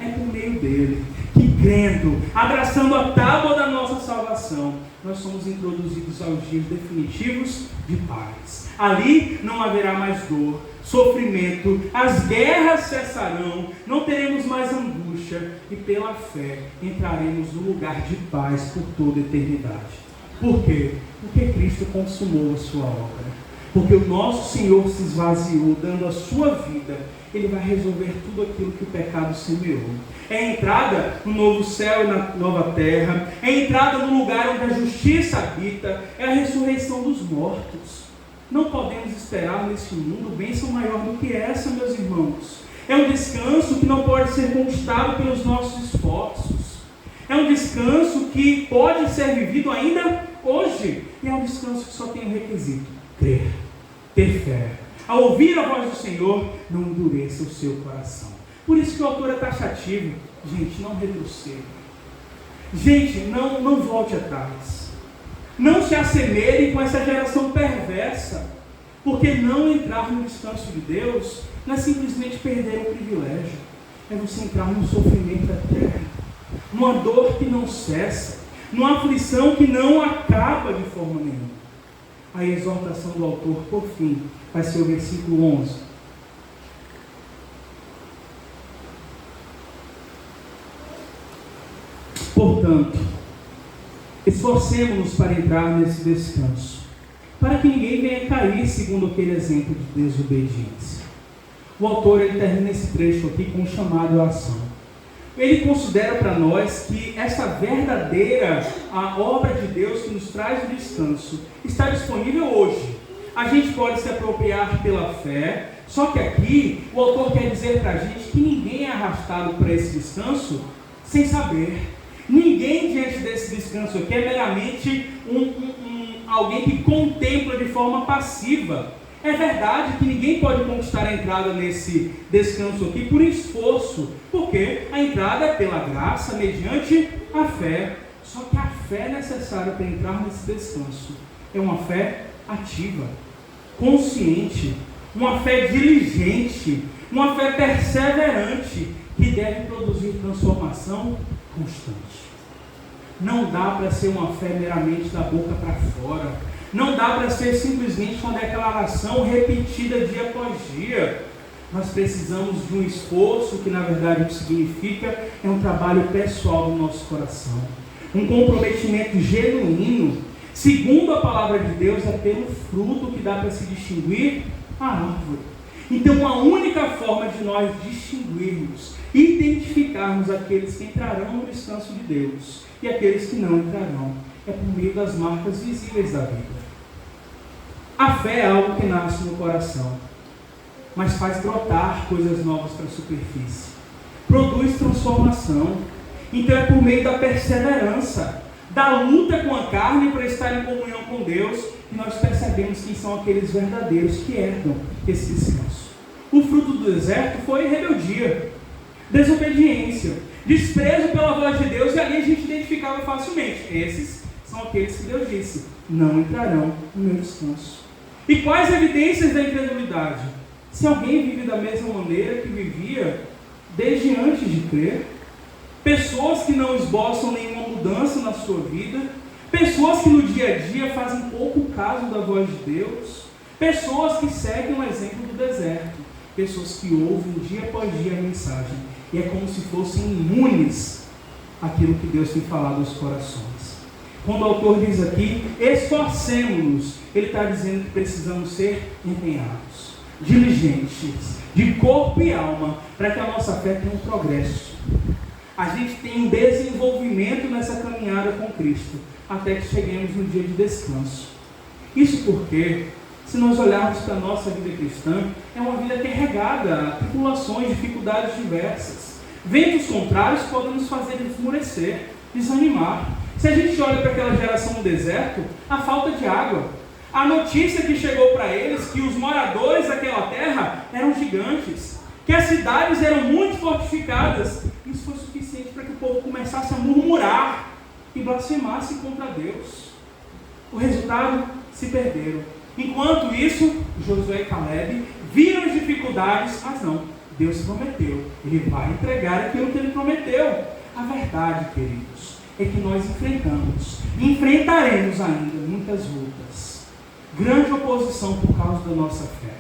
É por meio dele que, crendo, abraçando a tábua da nossa salvação, nós somos introduzidos aos dias definitivos de paz. Ali não haverá mais dor, sofrimento, as guerras cessarão, não teremos mais angústia e pela fé entraremos no lugar de paz por toda a eternidade. Por quê? Porque Cristo consumou a sua obra. Porque o nosso Senhor se esvaziou, dando a sua vida. Ele vai resolver tudo aquilo que o pecado semeou. É a entrada no novo céu e na nova terra. É a entrada no lugar onde a justiça habita. É a ressurreição dos mortos. Não podemos esperar neste mundo bênção maior do que essa, meus irmãos. É um descanso que não pode ser conquistado pelos nossos esforços. É um descanso que pode ser vivido ainda hoje. E é um descanso que só tem um requisito: crer, ter fé. Ao ouvir a voz do Senhor, não endureça o seu coração. Por isso que o autor é taxativo. Gente, não retroceda. Gente, não volte atrás. Não se assemelhe com essa geração perversa. Porque não entrar no descanso de Deus não é simplesmente perder um privilégio. É você entrar num sofrimento eterno, numa dor que não cessa, numa aflição que não acaba de forma nenhuma. A exortação do autor, por fim, vai ser o versículo 11. Portanto, esforcemo-nos para entrar nesse descanso, para que ninguém venha cair segundo aquele exemplo de desobediência. O autor ele termina esse trecho aqui com um chamado à ação. Ele considera para nós que essa verdadeira a obra de Deus que nos traz o descanso está disponível hoje. A gente pode se apropriar pela fé, só que aqui o autor quer dizer para a gente que ninguém é arrastado para esse descanso sem saber. Ninguém diante desse descanso aqui é meramente alguém que contempla de forma passiva. É verdade que ninguém pode conquistar a entrada nesse descanso aqui por esforço, porque a entrada é pela graça, mediante a fé. Só que a fé necessária para entrar nesse descanso é uma fé ativa, consciente, uma fé diligente, Uma fé perseverante que deve produzir transformação constante. Não dá para ser uma fé meramente da boca para fora. Não dá para ser simplesmente uma declaração repetida dia após dia. Nós precisamos de um esforço que, na verdade, o que significa é um trabalho pessoal do nosso coração. Um comprometimento genuíno, segundo a palavra de Deus, é pelo fruto que dá para se distinguir a árvore. Então, a única forma de nós distinguirmos, identificarmos aqueles que entrarão no descanso de Deus e aqueles que não entrarão, é por meio das marcas visíveis da vida. A fé é algo que nasce no coração, mas faz brotar coisas novas para a superfície. Produz transformação. Então é por meio da perseverança, da luta com a carne para estar em comunhão com Deus, que nós percebemos quem são aqueles verdadeiros que herdam esse descanso. O fruto do deserto foi rebeldia, desobediência, desprezo pela voz de Deus, e ali a gente identificava facilmente. Esses são aqueles que Deus disse: não entrarão no meu descanso. E quais evidências da incredulidade? Se alguém vive da mesma maneira que vivia desde antes de crer, pessoas que não esboçam nenhuma mudança na sua vida, pessoas que no dia a dia fazem pouco caso da voz de Deus, pessoas que seguem o exemplo do deserto, pessoas que ouvem dia após dia a mensagem, e é como se fossem imunes àquilo que Deus tem falado aos corações. Quando o autor diz aqui, esforcemo-nos, ele está dizendo que precisamos ser empenhados, diligentes, de corpo e alma, para que a nossa fé tenha um progresso. A gente tem um desenvolvimento nessa caminhada com Cristo, até que cheguemos no dia de descanso. Isso porque, se nós olharmos para a nossa vida cristã, é uma vida carregada a tribulações, dificuldades diversas. Ventos contrários podem nos fazer esmorecer, desanimar. Se a gente olha para aquela geração no deserto, a falta de água, a notícia que chegou para eles que os moradores daquela terra eram gigantes, que as cidades eram muito fortificadas, isso foi suficiente para que o povo começasse a murmurar e blasfemasse contra Deus. O resultado, se perderam. Enquanto isso, Josué e Caleb viram as dificuldades, mas não, Deus prometeu, Ele vai entregar aquilo que Ele prometeu. A verdade, queridos, é que nós enfrentamos e enfrentaremos ainda muitas lutas, grande oposição por causa da nossa fé.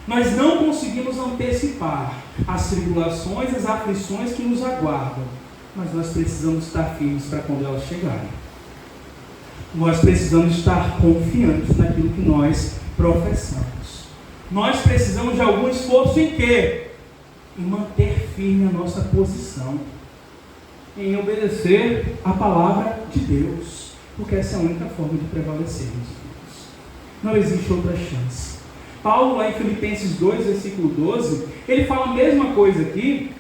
Nós não conseguimos antecipar as tribulações, as aflições que nos aguardam, mas nós precisamos estar firmes para quando elas chegarem. Nós precisamos estar confiantes naquilo que nós professamos. Nós precisamos de algum esforço em quê? Em manter firme a nossa posição, em obedecer a palavra de Deus, porque essa é a única forma de prevalecermos. Não existe outra chance. Paulo, lá em Filipenses 2, versículo 12, ele fala a mesma coisa aqui,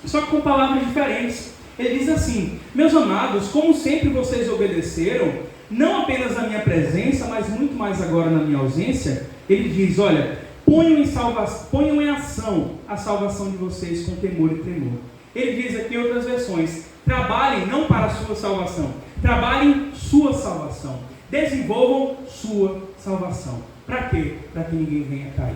só que com palavras diferentes. Ele diz assim: meus amados, como sempre vocês obedeceram, não apenas na minha presença, mas muito mais agora na minha ausência, ele diz, olha, ponham em ação a salvação de vocês com temor e tremor. Ele diz aqui em outras versões, trabalhem não para a sua salvação, trabalhem sua salvação, desenvolvam sua salvação. Para quê? Para que ninguém venha cair.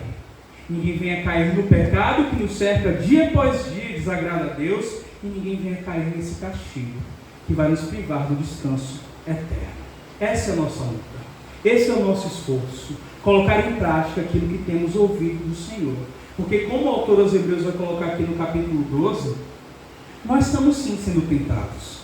Ninguém venha cair no pecado que nos cerca dia após dia, desagrada a Deus, e ninguém venha cair nesse castigo que vai nos privar do descanso eterno. Essa é a nossa luta, esse é o nosso esforço, colocar em prática aquilo que temos ouvido do Senhor. Porque como o autor aos Hebreus vai colocar aqui no capítulo 12, nós estamos sim sendo tentados,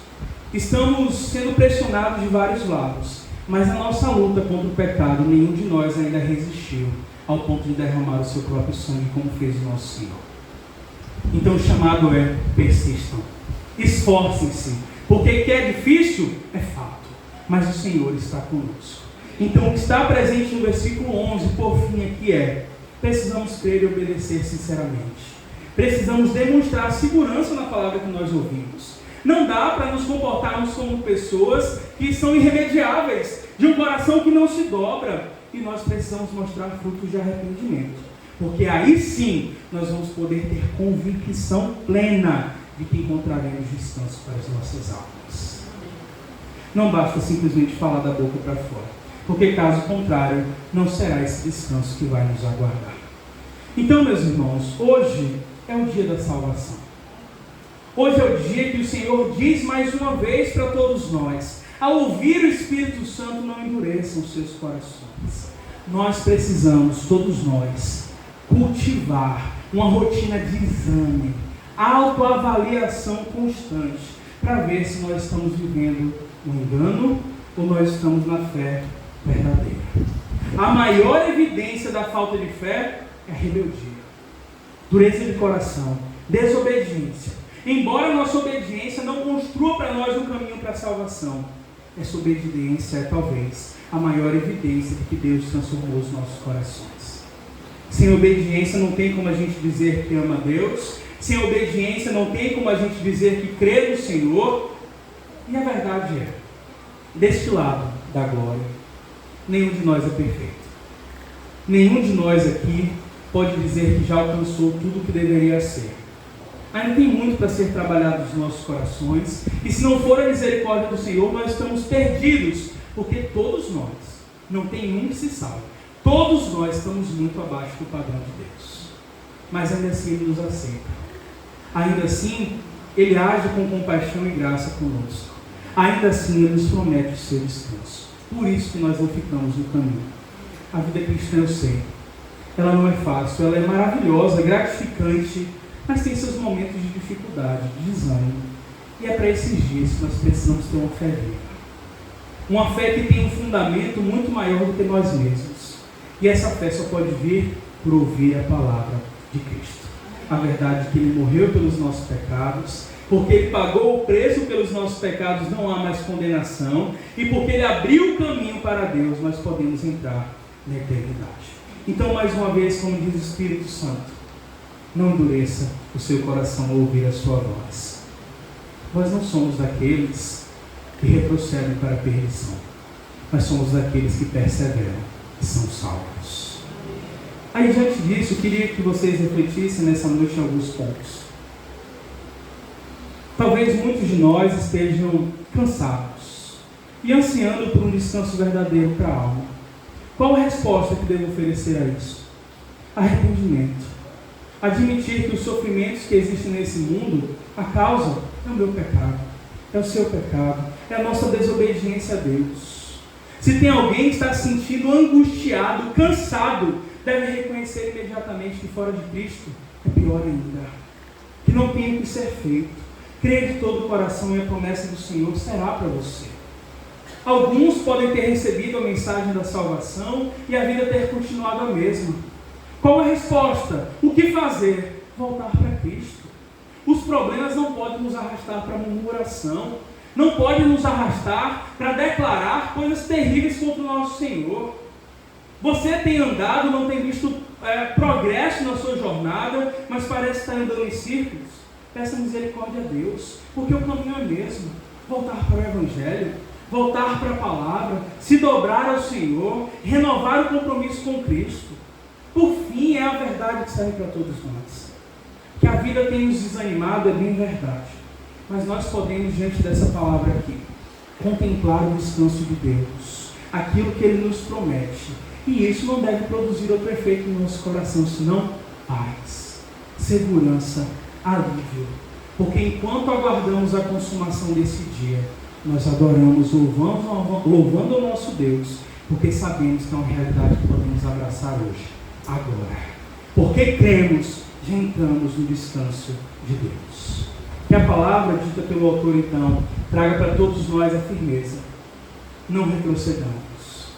estamos sendo pressionados de vários lados, mas na nossa luta contra o pecado, nenhum de nós ainda resistiu ao ponto de derramar o seu próprio sangue, como fez o nosso Senhor. Então o chamado é: persistam, esforcem-se, porque que é difícil é fato, mas o Senhor está conosco. Então o que está presente no versículo 11, por fim, aqui é: precisamos crer e obedecer sinceramente, precisamos demonstrar segurança na palavra que nós ouvimos. Não dá para nos comportarmos como pessoas que são irremediáveis, de um coração que não se dobra, e nós precisamos mostrar frutos de arrependimento, porque aí sim nós vamos poder ter convicção plena de que encontraremos descanso para as nossas almas. Não basta simplesmente falar da boca para fora, porque caso contrário, não será esse descanso que vai nos aguardar. Então, meus irmãos, hoje é o dia da salvação. Hoje é o dia que o Senhor diz mais uma vez para todos nós: ao ouvir o Espírito Santo, não endureçam os seus corações. Nós precisamos, todos nós, cultivar uma rotina de exame, autoavaliação constante, para ver se nós estamos vivendo no engano ou nós estamos na fé verdadeira. A maior evidência da falta de fé é a rebeldia, dureza de coração, desobediência. Embora a nossa obediência não construa para nós um caminho para a salvação, essa obediência é talvez a maior evidência de que Deus transformou os nossos corações. Sem obediência não tem como a gente dizer que ama a Deus. Sem obediência não tem como a gente dizer que crê no Senhor. E a verdade é, deste lado da glória, nenhum de nós é perfeito. Nenhum de nós aqui pode dizer que já alcançou tudo o que deveria ser. Ainda tem muito para ser trabalhado nos nossos corações. E se não for a misericórdia do Senhor, nós estamos perdidos. Porque todos nós, não tem um que se salve, todos nós estamos muito abaixo do padrão de Deus. Mas ainda assim Ele nos aceita. Ainda assim Ele age com compaixão e graça conosco. Ainda assim Ele nos promete o seu descanso. Por isso que nós não ficamos no caminho. A vida cristã, eu sei, ela não é fácil, ela é maravilhosa, gratificante, mas tem seus momentos de dificuldade, de desânimo. E é para esses dias que nós precisamos ter uma fé viva. Uma fé que tem um fundamento muito maior do que nós mesmos. E essa fé só pode vir por ouvir a palavra de Cristo. A verdade é que Ele morreu pelos nossos pecados, porque Ele pagou o preço pelos nossos pecados, não há mais condenação, e porque Ele abriu o caminho para Deus, nós podemos entrar na eternidade. Então, mais uma vez, como diz o Espírito Santo, não endureça o seu coração ao ouvir a sua voz. Nós não somos daqueles que retrocedem para a perdição, mas somos daqueles que perseveram e são salvos. Aí, diante disso, eu queria que vocês refletissem nessa noite em alguns pontos. Talvez muitos de nós estejam cansados e ansiando por um descanso verdadeiro para a alma. Qual a resposta que devo oferecer a isso? Arrependimento. Admitir que os sofrimentos que existem nesse mundo, a causa é o meu pecado, é o seu pecado, é a nossa desobediência a Deus. Se tem alguém que está se sentindo angustiado, cansado, deve reconhecer imediatamente que fora de Cristo é pior ainda, que não tem o que ser feito. Crer de todo o coração e a promessa do Senhor será para você. Alguns podem ter recebido a mensagem da salvação e a vida ter continuado a mesma. Qual a resposta? O que fazer? Voltar para Cristo. Os problemas não podem nos arrastar para murmuração, não podem nos arrastar para declarar coisas terríveis contra o nosso Senhor. Você tem andado, não tem visto progresso na sua jornada, mas parece estar andando em círculos. Peça misericórdia a Deus, porque o caminho é mesmo. Voltar para o Evangelho, voltar para a palavra, se dobrar ao Senhor, renovar o compromisso com Cristo. Por fim, é a verdade que serve para todos nós. Que a vida tem nos desanimado é bem verdade, mas nós podemos, diante dessa palavra aqui, contemplar o descanso de Deus, aquilo que Ele nos promete. E isso não deve produzir outro efeito no nosso coração, senão paz, segurança, alívio. Porque enquanto aguardamos a consumação desse dia, nós adoramos, louvando o nosso Deus, porque sabemos que é uma realidade que podemos abraçar hoje, agora. Porque cremos, já entramos no descanso de Deus. Que a palavra dita pelo autor, então, traga para todos nós a firmeza. Não retrocedamos,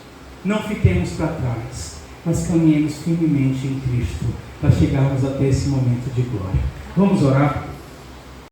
não fiquemos para trás, mas caminhemos firmemente em Cristo, para chegarmos até esse momento de glória. Vamos orar?